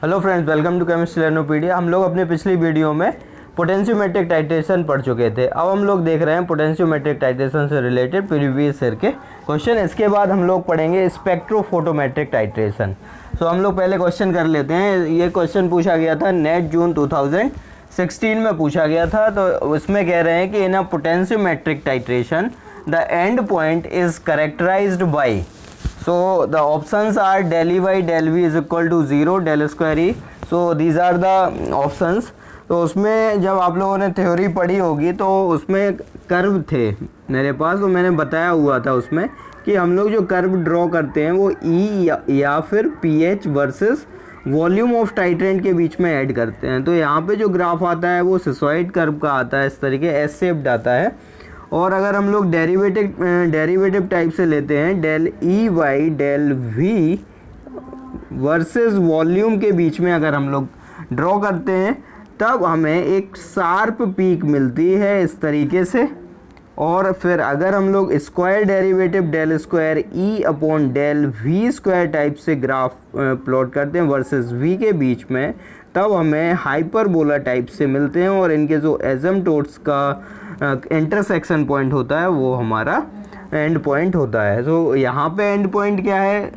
Hello friends, welcome to chemistry Learnopedia. हम लोग अपने पिछली वीडियो में पोटेंशियोमेट्रिक टाइट्रेशन पढ़ चुके थे। अब हम लोग देख रहे हैं पोटेंशियोमेट्रिक टाइट्रेशन से रिलेटेड प्रीवियस ईयर के क्वेश्चन। इसके बाद हम लोग पढ़ेंगे स्पेक्ट्रोफोटोमेट्रिक टाइट्रेशन। तो हम लोग पहले क्वेश्चन कर लेते हैं। ये क्वेश्चन पूछा गया था नेट जून 2016 में पूछा गया था। तो उसमें कह रहे हैं कि in a potentiometric titration the end point is characterized by, so the options are del E by del V is equal to 0, del square E, so these are the options। तो उसमें जब आप लोगों ने थ्योरी पढ़ी होगी तो उसमें कर्व थे मेरे पास, तो मैंने बताया हुआ था उसमें कि हम लोग जो कर्व ड्रॉ करते हैं वो E या फिर pH versus volume of titrant के बीच में ऐड करते हैं। तो यहाँ पे जो ग्राफ आता है वो सिसॉइड कर्व का आता है, इस तरीके एस शेप्ड आता है। और अगर हम लोग डेरिवेटिव टाइप से लेते हैं, del E by del V versus volume के बीच में अगर हम लोग ड्रॉ करते हैं तब हमें एक शार्प पीक मिलती है इस तरीके से। और फिर अगर हम लोग square derivative del square E upon del V square type से ग्राफ प्लॉट करते हैं वर्सेस वी के बीच में, तब हमें हाइपरबोला टाइप से मिलते हैं। और इनके जो एसिम्पटोट्स का इंटरसेक्शन पॉइंट होता है वो हमारा एंड पॉइंट होता है। तो यहाँ पे एंड पॉइंट क्या है,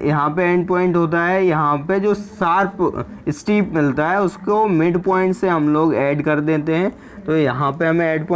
यहाँ पे एंड पॉइंट होता है, यहाँ पे जो शार्प स्टीप मिलता है उसको मिड पॉइंट से हम लोग ऐड कर देते हैं। तो यहाँ पे हमें एंड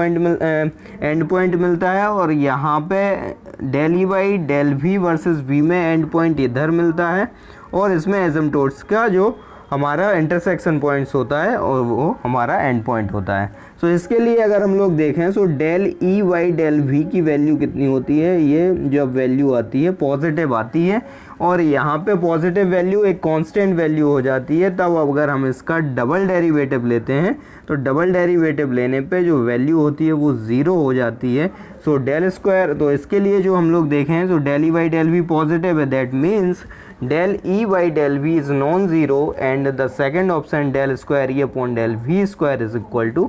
पॉइंट मिलता है। और यहाँ पे del E by del V versus V में एंड पॉइंट इधर मिलता है। और इसमें एसिम्पटोट्स का जो हमारा इंटरसेक्शन पॉइंट्स होता है और वो हमारा एंड पॉइंट होता है। सो इसके लिए अगर हम लोग देखें so del E by del V की वैल्यू कितनी होती है, ये जब वैल्यू आती है पॉजिटिव आती है और यहाँ पे पॉजिटिव वैल्यू एक कांस्टेंट वैल्यू हो जाती है। तब अगर हम इसका डबल डेरिवेटिव लेते हैं तो डबल डेरिवेटिव लेने पे जो वैल्यू होती है वो ज़ीरो हो जाती है। सो डेल स्क्वायर, तो इसके लिए जो हम लोग देखें तो del E by del V positive है, that means del E by del V is non-zero and the second option del square E upon del V square is equal to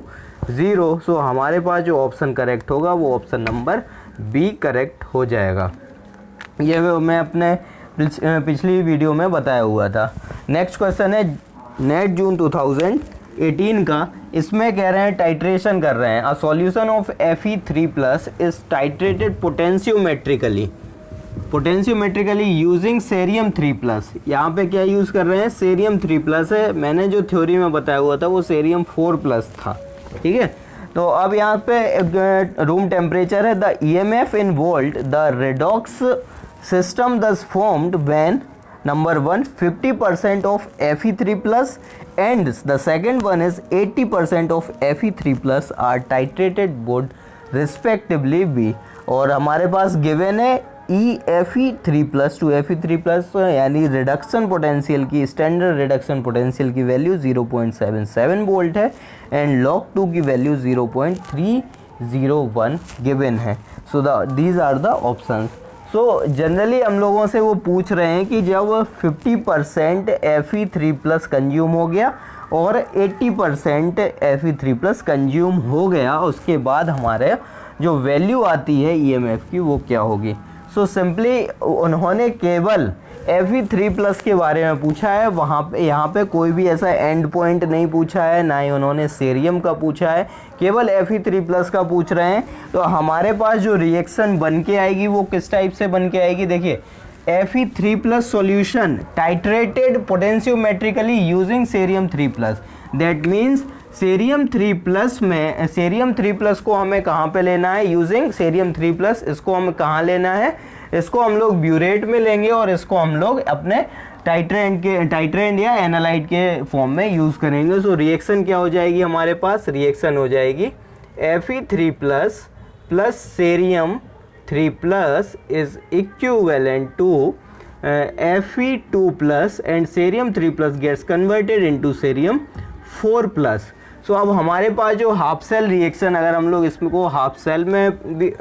0। सो हमारे पास जो ऑप्शन करेक्ट होगा वो option number B correct हो जाएगा। ये मैं अपने पिछली वीडियो में बताया हुआ था। नेक्स्ट क्वेश्चन है नेट जून 2018 का। इसमें कह रहे हैं टाइट्रेशन कर रहे हैं। A solution of Fe3+ is titrated potentiometrically using cerium 3+। यहाँ पे क्या यूज़ कर रहे हैं, सेरियम 3+ है। मैंने जो थ्योरी में बताया हुआ था वो सेरियम 4+ था, ठीक है। तो अब यहाँ पे रूम टेम्परेचर है। The EMF in volt the redox system thus formed when number 1 50% of Fe3+ and the second one is 80% of Fe3+ are titrated both respectively be. और हमारे पास गिवन है Fe3+ टू Fe3+ यानी reduction potential की, standard reduction potential की value 0.77 volt है and log 2 की value 0.301 given है। So these are the options. So generally हम लोगों से वो पूछ रहे हैं कि जब 50% Fe3+ कंज्यूम हो गया और 80% Fe3+ कंज्यूम हो गया, उसके बाद हमारे जो वैल्यू आती है EMF की वो क्या होगी। सो सिंपली उन्होंने केवल Fe3+ के बारे में पूछा है। वहाँ पे यहाँ पे कोई भी ऐसा एंड पॉइंट नहीं पूछा है, ना ही उन्होंने सेरियम का पूछा है, केवल Fe3+ का पूछ रहे हैं। तो हमारे पास जो रिएक्शन बन के आएगी वो किस टाइप से बन के आएगी, देखिए Fe3+ solution titrated potentiometrically using cerium 3+। That means cerium 3+ में, सेरियम 3+ को हमें कहाँ पे लेना है, यूजिंग सेरियम 3+। इसको हमें कहाँ लेना है, इसको हम लोग ब्यूरेट में लेंगे और इसको हम लोग अपने टाइट्रेंट या एनालाइट के फॉर्म में यूज़ करेंगे। सो रिएक्शन क्या हो जाएगी हमारे पास, रिएक्शन हो जाएगी Fe3+ plus cerium 3+ is equivalent to Fe2+ and cerium 3+ gets converted into cerium 4+। So अब हमारे पास जो हाफ सेल रिएक्शन, अगर हम लोग इसको हाफ सेल में भी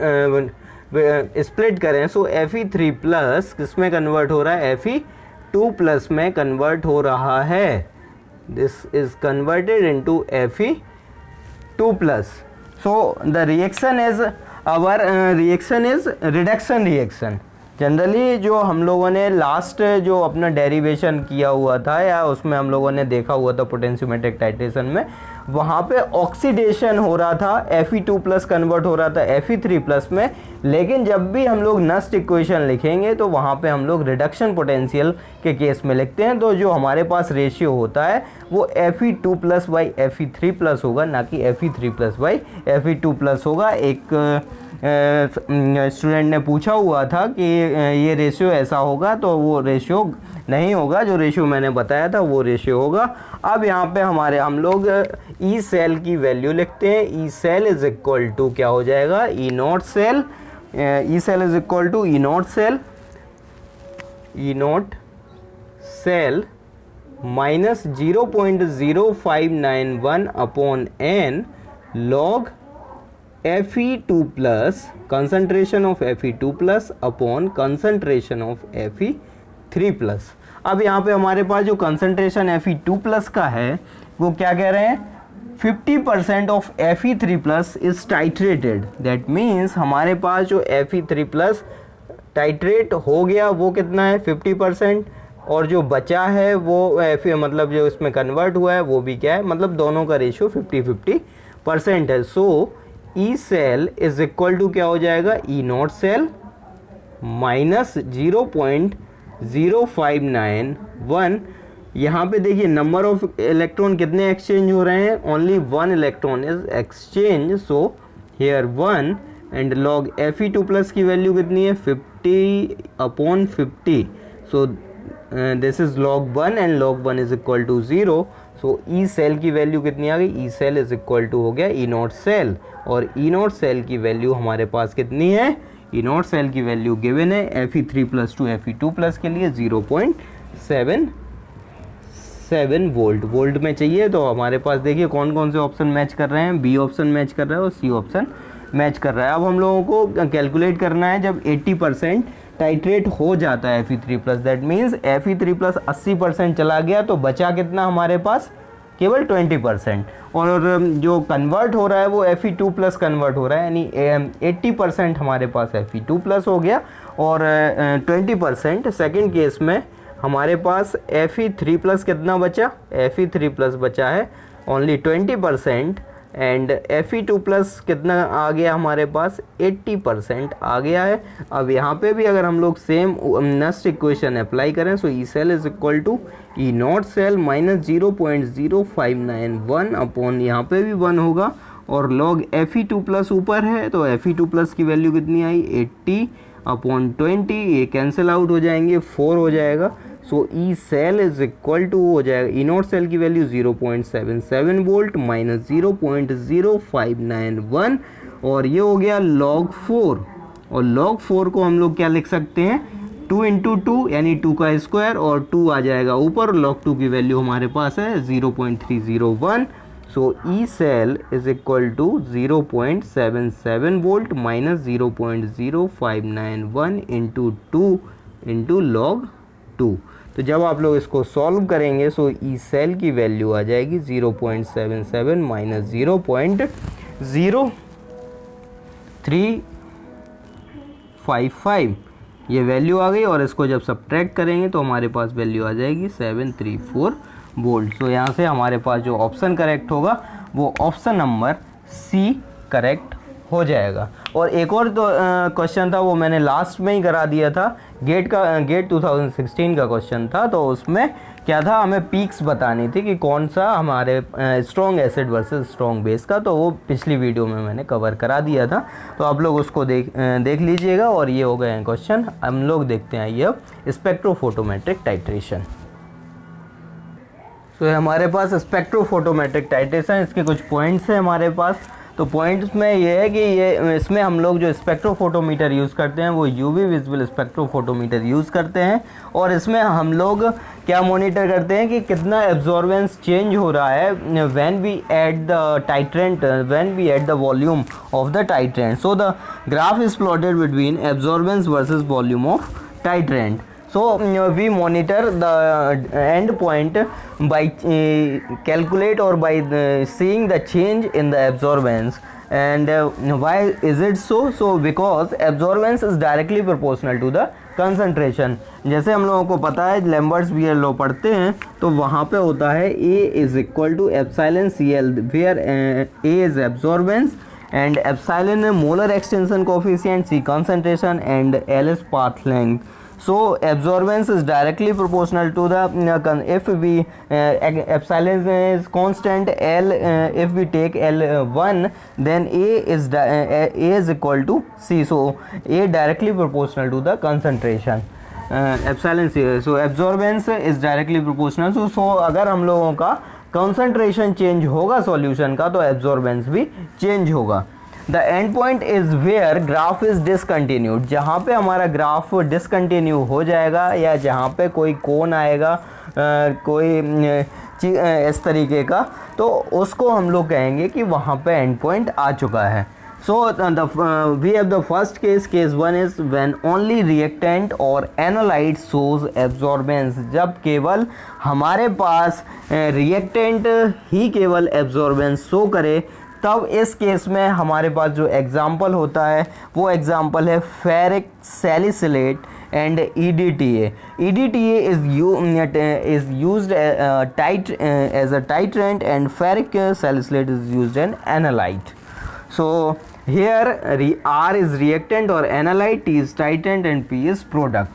स्प्लिट करें, सो Fe3+ किस में कन्वर्ट हो रहा है, Fe2+ में कन्वर्ट हो रहा है। This is converted into Fe2+। So the reaction is, our reaction is reduction reaction. Generally जो हम लोगों ने लास्ट जो अपना डेरिवेशन किया हुआ था या उसमें हम लोगों ने देखा हुआ था पोटेंशियोमेट्रिक टाइट्रेशन में, वहाँ पे ऑक्सीडेशन हो रहा था, Fe2+ कन्वर्ट हो रहा था Fe3+ में। लेकिन जब भी हम लोग नस्ट इक्वेशन लिखेंगे तो वहाँ पे हम लोग रिडक्शन पोटेंशियल के केस में लिखते हैं। तो जो हमारे पास रेशियो होता है वो Fe2+ बाई Fe3+ होगा, ना कि Fe3+ बाई Fe2+ होगा। एक स्टूडेंट ने पूछा हुआ था कि ये रेशियो ऐसा होगा, तो वो रेशियो नहीं होगा, जो रेशियो मैंने बताया था वो रेशियो होगा। अब यहाँ पे हम लोग ई सेल की वैल्यू लिखते हैं। E cell is equal to क्या हो जाएगा, E naught cell. E cell is equal to E naught cell minus 0.0591 upon n log Fe2+, concentration of Fe2+ upon concentration of Fe3+। अब यहाँ पे हमारे पास जो concentration Fe2+ का है वो क्या कह रहे हैं, 50% of Fe3+ is titrated. That means हमारे पास जो Fe3+ टाइट्रेट हो गया वो कितना है, 50%, और जो बचा है वो मतलब जो इसमें कन्वर्ट हुआ है वो भी क्या है, मतलब दोनों का रेशियो 50-50% है। So E cell is equal to क्या हो जाएगा, ई नॉट सेल माइनस 0.0591। यहाँ पे देखिए नंबर ऑफ इलेक्ट्रॉन कितने एक्सचेंज हो रहे हैं, only 1 electron is exchange. So here 1 and log Fe2+ की वैल्यू कितनी है, 50/50। So this is log 1 and log 1 is equal to 0। So E cell की वैल्यू कितनी आ गई, E cell is equal to हो गया ई नॉट सेल, और ई नॉट सेल की वैल्यू हमारे पास कितनी है, ई नॉट सेल की वैल्यू गिवन है Fe3+ टू Fe2+ के लिए 0.77 वोल्ट में चाहिए। तो हमारे पास देखिए कौन कौन से ऑप्शन मैच कर रहे हैं, बी ऑप्शन मैच कर रहा है और सी ऑप्शन मैच कर रहा है। अब हम लोगों को कैलकुलेट करना है जब 80% टाइट्रेट हो जाता है Fe3+, दैट मीन्स Fe3+ 80% चला गया तो बचा कितना हमारे पास, केवल 20%, और जो कन्वर्ट हो रहा है वो Fe2+ कन्वर्ट हो रहा है, यानी 80% हमारे पास Fe2+ हो गया और 20% सेकेंड केस में हमारे पास Fe3+ कितना बचा, Fe3+ बचा है ओनली 20%, एंड Fe2+ कितना आ गया हमारे पास, 80% आ गया है। अब यहाँ पे भी अगर हम लोग सेम नस्ट इक्वेशन अप्लाई करें, so E cell is equal to E naught cell minus 0.0591 upon यहाँ पे भी 1 होगा, और लॉग Fe2+ ऊपर है तो Fe2+ की वैल्यू कितनी आई, 80/20, ये कैंसिल आउट हो जाएंगे, 4 हो जाएगा। So E cell is equal to हो जाएगा, ई नॉट सेल की वैल्यू 0.77 वोल्ट माइनस 0.0591, और ये हो गया log 4, और log 4 को हम लोग क्या लिख सकते हैं, 2 × 2 यानी 2 का स्क्वायर, और 2 आ जाएगा ऊपर, log 2 की वैल्यू हमारे पास है 0.301। So E cell is equal to 0.77 volt minus 0.0591 into 2 into log 2। तो जब आप लोग इसको सॉल्व करेंगे सो ई सेल की वैल्यू आ जाएगी 0.77 माइनस 0.0355, ये वैल्यू आ गई, और इसको जब सब्ट्रैक्ट करेंगे तो हमारे पास वैल्यू आ जाएगी 734 वोल्ट। तो यहाँ से हमारे पास जो ऑप्शन करेक्ट होगा वो ऑप्शन नंबर सी करेक्ट हो जाएगा। और एक और तो क्वेश्चन था वो मैंने लास्ट में ही करा दिया था, गेट 2016 का क्वेश्चन था, तो उसमें क्या था, हमें पीक्स बतानी थी कि कौन सा हमारे strong acid versus strong base का, तो वो पिछली वीडियो में मैंने कवर करा दिया था, तो आप लोग उसको देख लीजिएगा। और ये हो गए हैं क्वेश्चन। हम लोग देखते हैं ये अब स्पेक्ट्रोफोटोमेट्रिक टाइट्रेशन। तो हमारे पास स्पेक्ट्रोफोटोमेट्रिक टाइट्रेशन, इसके कुछ पॉइंट्स हैं हमारे पास। तो पॉइंट्स में ये है कि ये इसमें हम लोग जो स्पेक्ट्रोफोटोमीटर यूज़ करते हैं वो यूवी विजिबल स्पेक्ट्रोफोटोमीटर यूज़ करते हैं, और इसमें हम लोग क्या मॉनिटर करते हैं कि कितना एब्जॉर्बेंस चेंज हो रहा है when we add the titrant, when we add the volume of the titrant. So the graph is plotted between absorbance versus volume of titrant. So we monitor the end point by calculate or by seeing the change in the absorbance. And why is it so? So because absorbance is directly proportional to the concentration. जैसे हम लोगों को पता है Lambert's beer law पढ़ते हैं तो वहाँ पे होता है A is equal to epsilon CL where A is absorbance and epsilon molar extension coefficient, C concentration and L is path length. So absorbance is directly proportional to the if we epsilon is constant, L if we take L1 then A is equal to C. So A directly proportional to the concentration. Epsilon C. So absorbance is directly proportional. So अगर हम लोगों का concentration change होगा solution का तो absorbance भी change होगा. The end point is where graph is discontinued. जहाँ पे हमारा ग्राफ डिसकंटिन्यू हो जाएगा या जहाँ पे कोई कोन आएगा कोई इस तरीके का तो उसको हम लोग कहेंगे कि वहाँ पे एंड पॉइंट आ चुका है. So we have the first case. Case 1 is when only reactant or analyte shows absorbance. जब केवल हमारे पास reactant ही केवल absorbance शो करे तब इस केस में हमारे पास जो एग्जाम्पल होता है वो एग्जाम्पल है ferric salicylate and EDTA. EDTA is used as a titrant and ferric salicylate is used as analyte. So here R is reactant or analyte, T is titrant and P is product.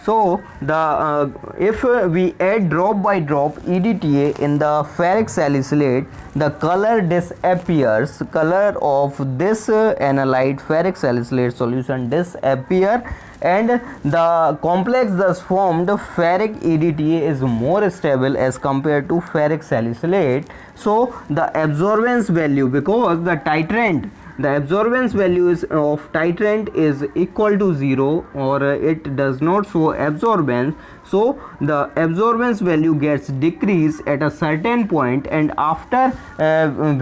So the if we add drop by drop EDTA in the ferric salicylate, the color disappears. Color of this analyte ferric salicylate solution disappear and the complex thus formed ferric EDTA is more stable as compared to ferric salicylate. So the absorbance value, because the titrant, the absorbance value of titrant is equal to 0 or it does not show absorbance, so the absorbance value gets decreased at a certain point and after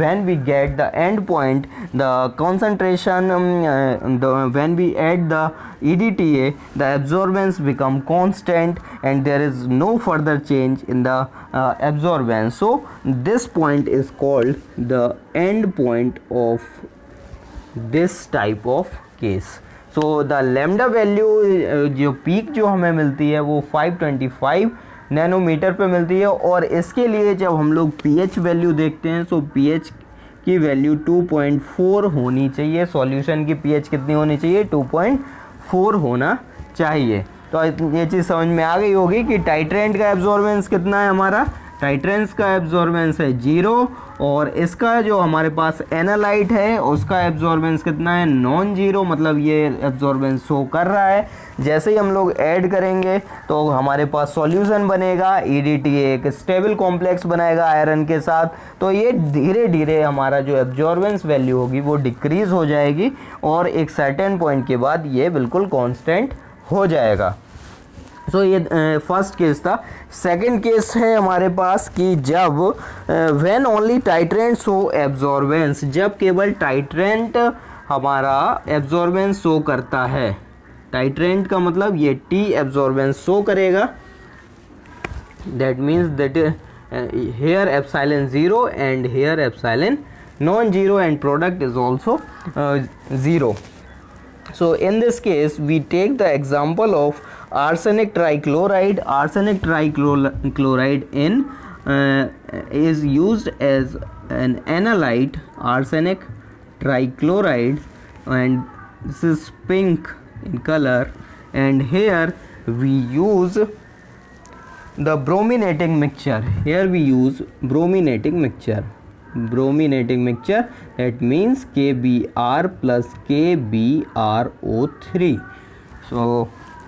when we get the end point the concentration when we add the EDTA the absorbance become constant and there is no further change in the absorbance. So this point is called the end point of this type of case. So the lambda value जो peak जो हमें मिलती है वो 525 nanometre पे मिलती है और इसके लिए जब हम लोग pH वैल्यू देखते हैं तो pH की वैल्यू 2.4 होनी चाहिए. सॉल्यूशन की pH कितनी होनी चाहिए? 2.4 होना चाहिए. तो ये चीज़ समझ में आ गई होगी कि टाइट्रेंट का एब्जॉर्बेंस कितना है हमारा. टाइट्रेंस का एब्जॉर्बेंस है 0 और इसका जो हमारे पास एनालाइट है उसका एब्जॉर्बेंस कितना है? Non zero. मतलब ये एब्जॉर्बेंस शो कर रहा है. जैसे ही हम लोग ऐड करेंगे तो हमारे पास सॉल्यूशन बनेगा. EDTA एक स्टेबल कॉम्प्लेक्स बनाएगा आयरन के साथ. तो ये धीरे धीरे हमारा जो एब्जॉर्बेंस वैल्यू होगी वो डिक्रीज़ हो जाएगी और एक सर्टेन पॉइंट के बाद ये बिल्कुल कांस्टेंट हो जाएगा. सो ये फर्स्ट केस था. सेकंड केस है हमारे पास कि जब when only titrant show absorbance, जब केवल टाइट्रेंट हमारा एब्जॉर्बेंस शो करता है. टाइट्रेंट का मतलब ये T एब्जॉर्बेंस शो करेगा. That means that here epsilon 0 and here epsilon non zero and product is also 0. So in this case we take the example of arsenic trichloride. Arsenic trichloride is used as an analyte. Arsenic trichloride, and this is pink in color, and here we use the brominating mixture. Here we use brominating mixture. Brominating mixture, that means KBr plus KBrO3. So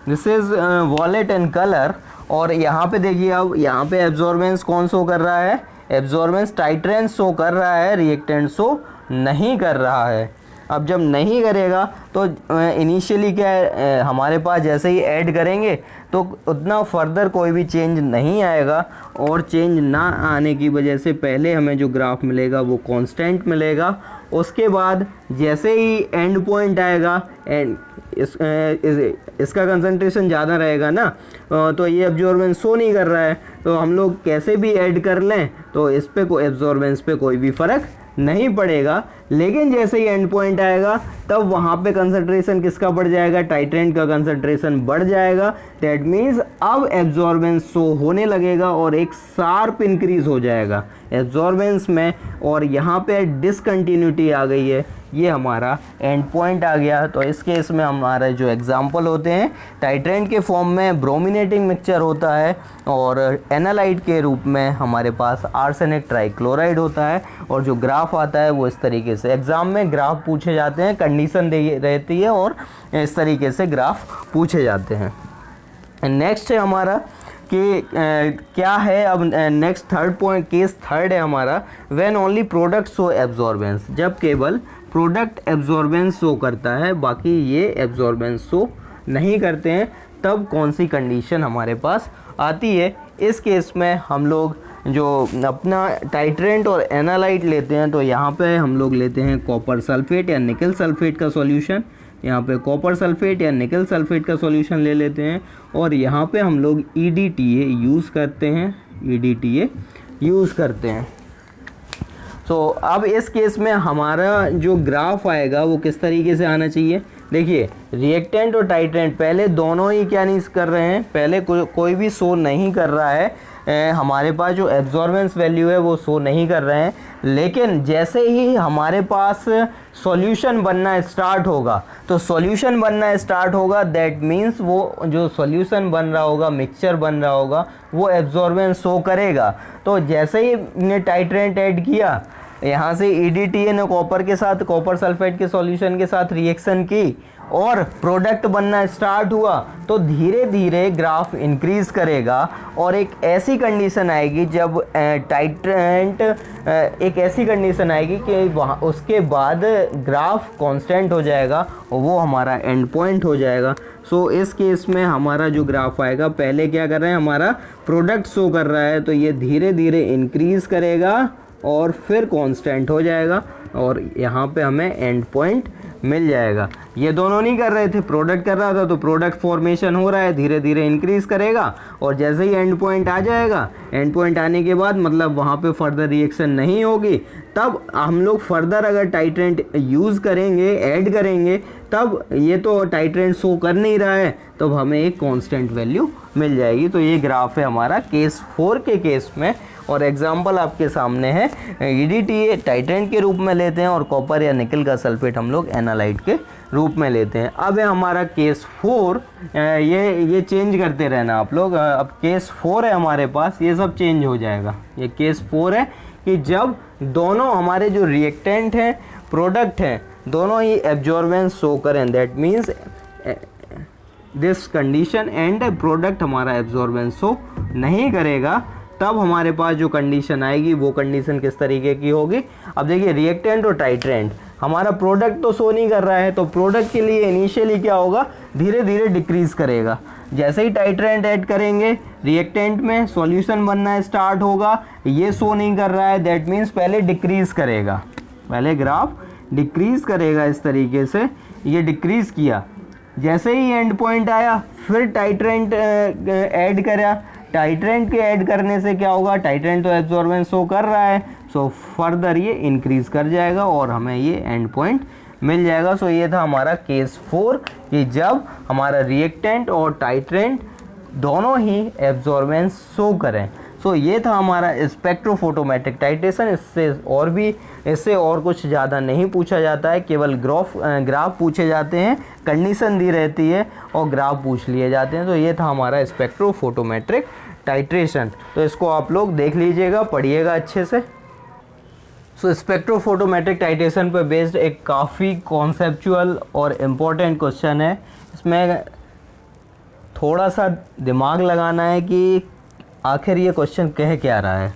this is violet in color. और यहाँ पे देखिए अब यहाँ पे absorbance कौन show कर रहा है? एब्जॉर्बेंस टाइट्रेंट शो कर रहा है, रिएक्टेंट शो नहीं कर रहा है. अब जब नहीं करेगा तो इनिशियली क्या है, हमारे पास जैसे ही ऐड करेंगे तो उतना फर्दर कोई भी चेंज नहीं आएगा, और चेंज ना आने की वजह से पहले हमें जो ग्राफ मिलेगा वो कांस्टेंट मिलेगा। उसके बाद जैसे ही एंड पॉइंट आएगा, एंड इसका कंसंट्रेशन ज़्यादा रहेगा ना, तो ये एब्जॉर्बेंस शो नहीं कर रहा है, तो हम लोग कैसे भी ऐड कर लें तो इस पे कोई एब्जॉर्बेंस पे कोई भी फ़र्क नहीं पड़ेगा। लेकिन जैसे ही एंड पॉइंट आएगा तब वहाँ पे कंसंट्रेशन किसका बढ़ जाएगा, टाइट्रेंट का कंसंट्रेशन बढ़ जाएगा। दैट मीन्स अब एब्जॉर्बेंस शो होने लगेगा और एक शार्प इंक्रीज हो जाएगा एब्जॉर्बेंस में, और यहाँ पे डिसकंटिन्यूटी आ गई है, ये हमारा एंड पॉइंट आ गया। तो इस केस में हमारे जो एग्जाम्पल होते हैं, टाइट्रेंट के फॉर्म में ब्रोमिनेटिंग मिक्सचर होता है, और एनालाइट के रूप में हमारे पास आर्सेनिक ट्राइक्लोराइड होता है। और जो ग्राफ आता है वो इस तरीके से, एग्ज़ाम में ग्राफ पूछे जाते हैं, कंडीशन रहती है और इस तरीके से ग्राफ पूछे जाते हैं। नेक्स्ट है हमारा कि क्या है, अब next third point, case third है हमारा, when only product show absorbance, जब केवल प्रोडक्ट एब्जॉर्बेंस शो करता है, बाकी ये एब्जॉर्बेंस शो नहीं करते हैं, तब कौन सी कंडीशन हमारे पास आती है। इस केस में हम लोग जो अपना टाइट्रेंट और एनालाइट लेते हैं, तो यहाँ पे हम लोग लेते हैं कॉपर सल्फेट या निकल सल्फेट का सॉल्यूशन। यहाँ पे कॉपर सल्फेट या निकल सल्फेट का सॉल्यूशन ले लेते हैं, और यहाँ पे हम लोग EDTA यूज़ करते हैं, EDTA यूज़ करते हैं। तो अब इस केस में हमारा जो ग्राफ आएगा वो किस तरीके से आना चाहिए। देखिए, रिएक्टेंट और टाइट्रेंट पहले दोनों ही क्या नहीं कर रहे हैं, पहले कोई भी शो नहीं कर रहा है, हमारे पास जो एब्जॉर्बेंस वैल्यू है वो शो नहीं कर रहे हैं। लेकिन जैसे ही हमारे पास सॉल्यूशन बनना स्टार्ट होगा, तो सॉल्यूशन बनना स्टार्ट होगा, दैट मीन्स वो जो सॉल्यूशन बन रहा होगा, मिक्सचर बन रहा होगा, वो एब्जॉर्बेंस शो करेगा। तो जैसे ही ने टाइट्रेंट ऐड किया, यहाँ से EDTA ने कॉपर के साथ, कॉपर सल्फेट के सॉल्यूशन के साथ रिएक्शन की और प्रोडक्ट बनना स्टार्ट हुआ, तो धीरे धीरे ग्राफ इंक्रीज़ करेगा, और एक ऐसी कंडीशन आएगी जब टाइट्रेंट एक ऐसी कंडीशन आएगी कि वहाँ उसके बाद ग्राफ कांस्टेंट हो जाएगा, और वो हमारा एंड पॉइंट हो जाएगा। सो इस केस में हमारा जो ग्राफ आएगा, पहले क्या कर रहे हैं, हमारा प्रोडक्ट शो कर रहा है, तो ये धीरे धीरे इंक्रीज़ करेगा और फिर कांस्टेंट हो जाएगा, और यहाँ पे हमें एंड पॉइंट मिल जाएगा। ये दोनों नहीं कर रहे थे, प्रोडक्ट कर रहा था, तो प्रोडक्ट फॉर्मेशन हो रहा है, धीरे धीरे इंक्रीज़ करेगा, और जैसे ही एंड पॉइंट आ जाएगा, एंड पॉइंट आने के बाद मतलब वहाँ पे फर्दर रिएक्शन नहीं होगी, तब हम लोग फर्दर अगर टाइट्रेंट यूज़ करेंगे, ऐड करेंगे, तब ये तो टाइट्रेंट शो कर नहीं रहा है, तब हमें एक कांस्टेंट वैल्यू मिल जाएगी। तो ये ग्राफ है हमारा केस 4 के केस में, और एग्जाम्पल आपके सामने है, EDTA टाइट्रेंट के रूप में लेते हैं, और कॉपर या निकल का सल्फेट हम लोग एनालाइट के रूप में लेते हैं। अब है हमारा केस 4, ये चेंज करते रहना आप लोग। अब केस 4 है हमारे पास, ये सब चेंज हो जाएगा। ये केस 4 है कि जब दोनों हमारे जो रिएक्टेंट हैं, प्रोडक्ट हैं, दोनों ही एब्जॉर्बेंस शो करें, that means this condition, and product हमारा एब्जॉर्बेंस शो नहीं करेगा, तब हमारे पास जो कंडीशन आएगी वो कंडीशन किस तरीके की होगी। अब देखिए, रिएक्टेंट और टाइट्रेंट, हमारा प्रोडक्ट तो शो नहीं कर रहा है, तो प्रोडक्ट के लिए इनिशियली क्या होगा, धीरे धीरे डिक्रीज़ करेगा। जैसे ही टाइट्रेंट ऐड करेंगे रिएक्टेंट में, सॉल्यूशन बनना स्टार्ट होगा, ये शो नहीं कर रहा है, दैट मीन्स पहले डिक्रीज़ करेगा, पहले ग्राफ डिक्रीज़ करेगा इस तरीके से, ये डिक्रीज़ किया। जैसे ही एंड पॉइंट आया, फिर टाइट्रेंट ऐड करा, टाइट्रेंट के ऐड करने से क्या होगा, टाइट्रेंट तो एब्जॉर्बेंस शो कर रहा है, सो फर्दर ये इंक्रीज़ कर जाएगा और हमें ये एंड पॉइंट मिल जाएगा। सो ये था हमारा केस 4 कि जब हमारा रिएक्टेंट और टाइट्रेंट दोनों ही एब्जॉर्बेंस शो करें। सो ये था हमारा स्पेक्ट्रोफोटोमेट्रिक टाइट्रेशन। इससे और कुछ ज़्यादा नहीं पूछा जाता है, केवल ग्राफ पूछे जाते हैं, कंडीशन दी रहती है और ग्राफ पूछ लिए जाते हैं। तो ये था हमारा स्पेक्ट्रोफोटोमेट्रिक टाइट्रेशन। तो इसको आप लोग देख लीजिएगा, पढ़िएगा अच्छे से। सो स्पेक्ट्रोफोटोमेट्रिक टाइट्रेशन पर बेस्ड एक काफ़ी कॉन्सेप्चुअल और इम्पोर्टेंट क्वेश्चन है। इसमें थोड़ा सा दिमाग लगाना है कि आखिर ये क्वेश्चन कह क्या रहा है।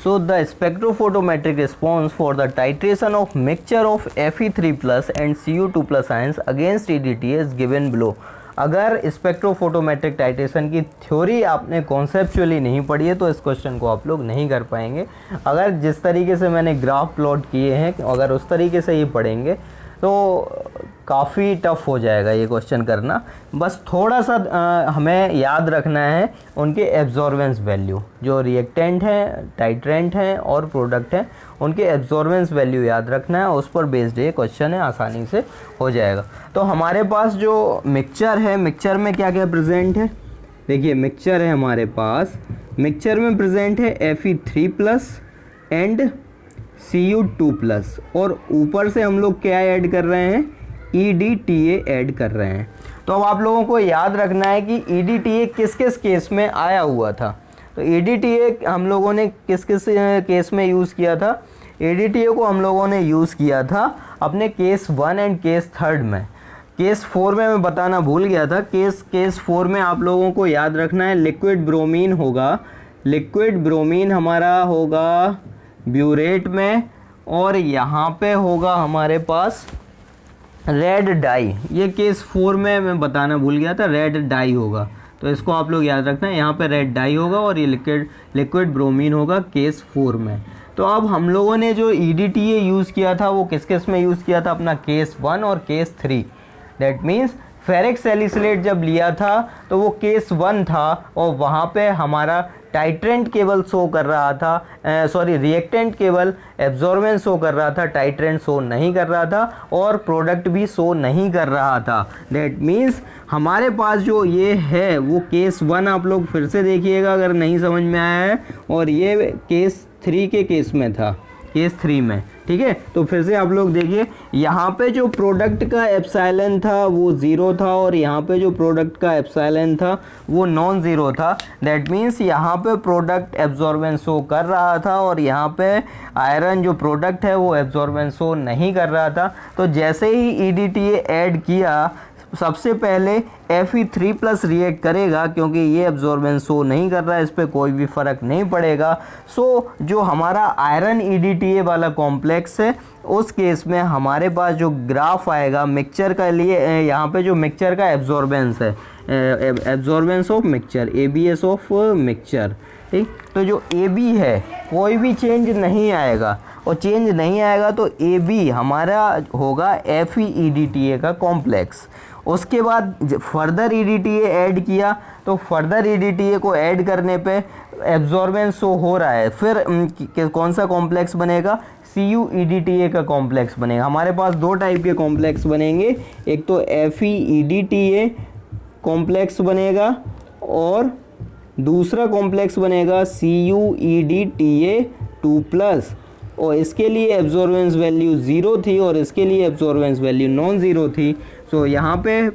So the spectrophotometric response for the titration of mixture of Fe3+ and Cu2+ ions against EDTA is given below. अगर स्पेक्ट्रोफोटोमेट्रिक टाइट्रेशन की थ्योरी आपने कॉन्सेप्चुअली नहीं पढ़ी है तो इस क्वेश्चन को आप लोग नहीं कर पाएंगे। अगर जिस तरीके से मैंने ग्राफ प्लॉट किए हैं अगर उस तरीके से ही पढ़ेंगे तो काफ़ी टफ हो जाएगा ये क्वेश्चन करना। बस थोड़ा सा हमें याद रखना है उनके एब्जॉर्बेंस वैल्यू, जो रिएक्टेंट हैं, टाइट्रेंट हैं और प्रोडक्ट हैं, उनके एब्जॉर्बेंस वैल्यू याद रखना है, उस पर बेस्ड ये क्वेश्चन है, आसानी से हो जाएगा। तो हमारे पास जो मिक्सचर है, मिक्सचर में क्या क्या प्रेजेंट है, देखिए मिक्सचर है हमारे पास, मिक्सचर में प्रेजेंट है Fe3+ एंड Cu2+, और ऊपर से हम लोग क्या ऐड कर रहे हैं, EDTA ऐड कर रहे हैं। तो अब आप लोगों को याद रखना है कि EDTA किस किस केस में आया हुआ था। तो EDTA हम लोगों ने किस किस केस में यूज़ किया था, EDTA को हम लोगों ने यूज़ किया था अपने केस 1 एंड केस 3 में। केस 4 में मैं बताना भूल गया था, केस 4 में आप लोगों को याद रखना है लिक्विड ब्रोमीन होगा, लिक्विड ब्रोमीन हमारा होगा ब्यूरेट में, और यहाँ पे होगा हमारे पास रेड डाई। ये केस 4 में मैं बताना भूल गया था, रेड डाई होगा, तो इसको आप लोग याद रखना है। यहाँ पे रेड डाई होगा और ये लिक्विड ब्रोमीन होगा केस 4 में। तो अब हम लोगों ने जो EDTA यूज़ किया था वो किस किस में यूज़ किया था, अपना केस 1 और case 3। That means ferric salicylate जब लिया था तो वो केस 1 था और वहाँ पे हमारा टाइट्रेंट केवल शो कर रहा था, रिएक्टेंट केवल एब्जॉर्बेंस शो कर रहा था, टाइट्रेंट शो नहीं कर रहा था और प्रोडक्ट भी शो नहीं कर रहा था। दैट मीन्स हमारे पास जो ये है वो केस 1 आप लोग फिर से देखिएगा अगर नहीं समझ में आया है, और ये केस 3 के केस में था, केस 3 में, ठीक है। तो फिर से आप लोग देखिए, यहाँ पे जो प्रोडक्ट का एप्सिलॉन था वो 0 था और यहाँ पे जो प्रोडक्ट का एप्सिलॉन था वो नॉन ज़ीरो था। दैट मीन्स यहाँ पे प्रोडक्ट एब्जॉर्बेंस शो कर रहा था और यहाँ पे आयरन जो प्रोडक्ट है वो एब्जॉर्बेंस शो नहीं कर रहा था। तो जैसे ही EDTA ऐड किया, सबसे पहले Fe3+ रिएक्ट करेगा क्योंकि ये एब्जॉर्बेंस शो नहीं कर रहा है, इस पर कोई भी फ़र्क नहीं पड़ेगा। सो जो हमारा आयरन EDTA वाला कॉम्प्लेक्स है उस केस में हमारे पास जो ग्राफ आएगा मिक्सचर का लिए, यहाँ पे जो मिक्सचर का एब्जॉर्बेंस है, absorbance of mixture, ABS of mixture, ठीक। तो जो AB है कोई भी चेंज नहीं आएगा, और चेंज नहीं आएगा तो AB हमारा होगा FeEDTA का कॉम्प्लेक्स। उसके बाद फर्दर EDTA ऐड किया तो फर्दर EDTA को ऐड करने पे एब्जॉर्बेंस शो हो रहा है, फिर कौन सा कॉम्प्लेक्स बनेगा, CuEDTA का कॉम्प्लेक्स बनेगा। हमारे पास 2 टाइप के कॉम्प्लेक्स बनेंगे, एक तो FeEDTA कॉम्प्लेक्स बनेगा और दूसरा कॉम्प्लेक्स बनेगा CuEDTA2+, और इसके लिए एब्जॉर्बेंस वैल्यू 0 थी और इसके लिए एब्जॉर्बेंस वैल्यू नॉन ज़ीरो थी। तो यहाँ पे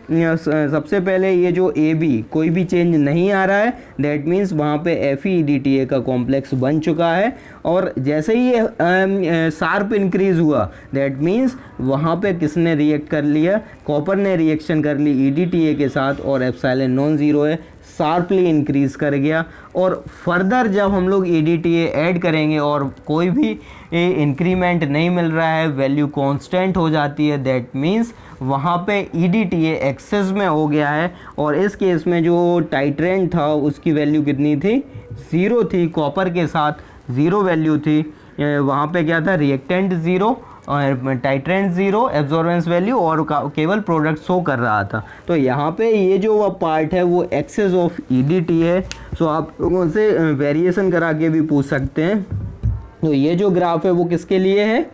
सबसे पहले ये जो AB कोई भी चेंज नहीं आ रहा है, दैट मीन्स वहाँ पे FeEDTA का कॉम्प्लेक्स बन चुका है, और जैसे ही ये शार्प इंक्रीज़ हुआ दैट मीन्स वहाँ पे किसने रिएक्ट कर लिया, कॉपर ने रिएक्शन कर ली EDTA के साथ और एप्सिलॉन नॉन ज़ीरो है, शार्पली इंक्रीज़ कर गया। और फर्दर जब हम लोग EDTA ऐड करेंगे और कोई भी इंक्रीमेंट नहीं मिल रहा है, वैल्यू कांस्टेंट हो जाती है, दैट मीन्स वहाँ पे EDTA एक्सेस में हो गया है। और इस केस में जो टाइट्रेंट था उसकी वैल्यू कितनी थी, 0 थी, कॉपर के साथ 0 वैल्यू थी। वहाँ पे क्या था, रिएक्टेंट 0 और टाइट्रेंट 0, एब्जॉर्बेंस वैल्यू, और केवल प्रोडक्ट शो कर रहा था। तो यहाँ पे ये जो पार्ट है वो एक्सेस ऑफ EDTA है। सो आप लोगों से वेरिएशन करा के भी पूछ सकते हैं। तो ये जो ग्राफ है वो किसके लिए है,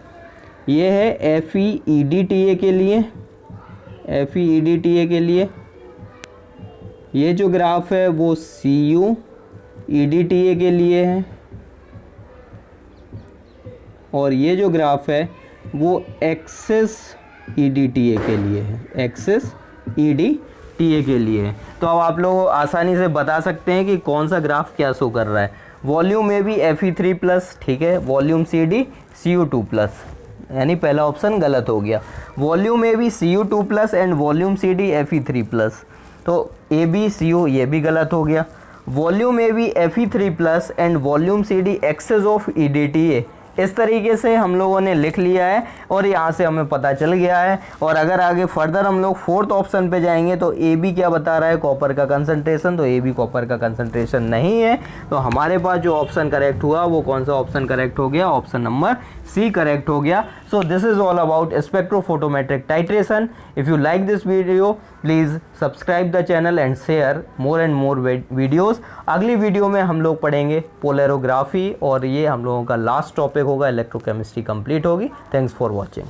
ये है FeEDTA के लिए, FeEDTA के लिए। ये जो ग्राफ है वो CuEDTA के लिए है, और ये जो ग्राफ है वो एक्सेस EDTA के लिए है, एक्सेस EDTA के लिए है। तो अब आप लोग आसानी से बता सकते हैं कि कौन सा ग्राफ क्या शो कर रहा है। वॉल्यूम में भी Fe3+, ठीक है, वॉल्यूम CD Cu2+, यानी पहला ऑप्शन गलत हो गया। वॉल्यूम में भी Cu2+ and volume CD Fe3+, तो AB CO ये भी गलत हो गया। Volume A B Fe3+ and volume C D excess of EDTA। इस तरीके से हम लोगों ने लिख लिया है और यहाँ से हमें पता चल गया है। और अगर आगे फर्दर हम लोग फोर्थ ऑप्शन पे जाएंगे तो ए बी क्या बता रहा है, कॉपर का कंसंट्रेशन, तो ए बी कॉपर का कंसंट्रेशन नहीं है। तो हमारे पास जो ऑप्शन करेक्ट हुआ वो कौन सा ऑप्शन करेक्ट हो गया, ऑप्शन नंबर सी करेक्ट हो गया। सो this is all about spectrophotometric titration. If you like this video please subscribe the channel and share more and more videos. अगली वीडियो में हम लोग पढ़ेंगे पोलैरोग्राफी और ये हम लोगों का लास्ट टॉपिक होगा, इलेक्ट्रोकेमिस्ट्री कंप्लीट होगी। Thanks for watching.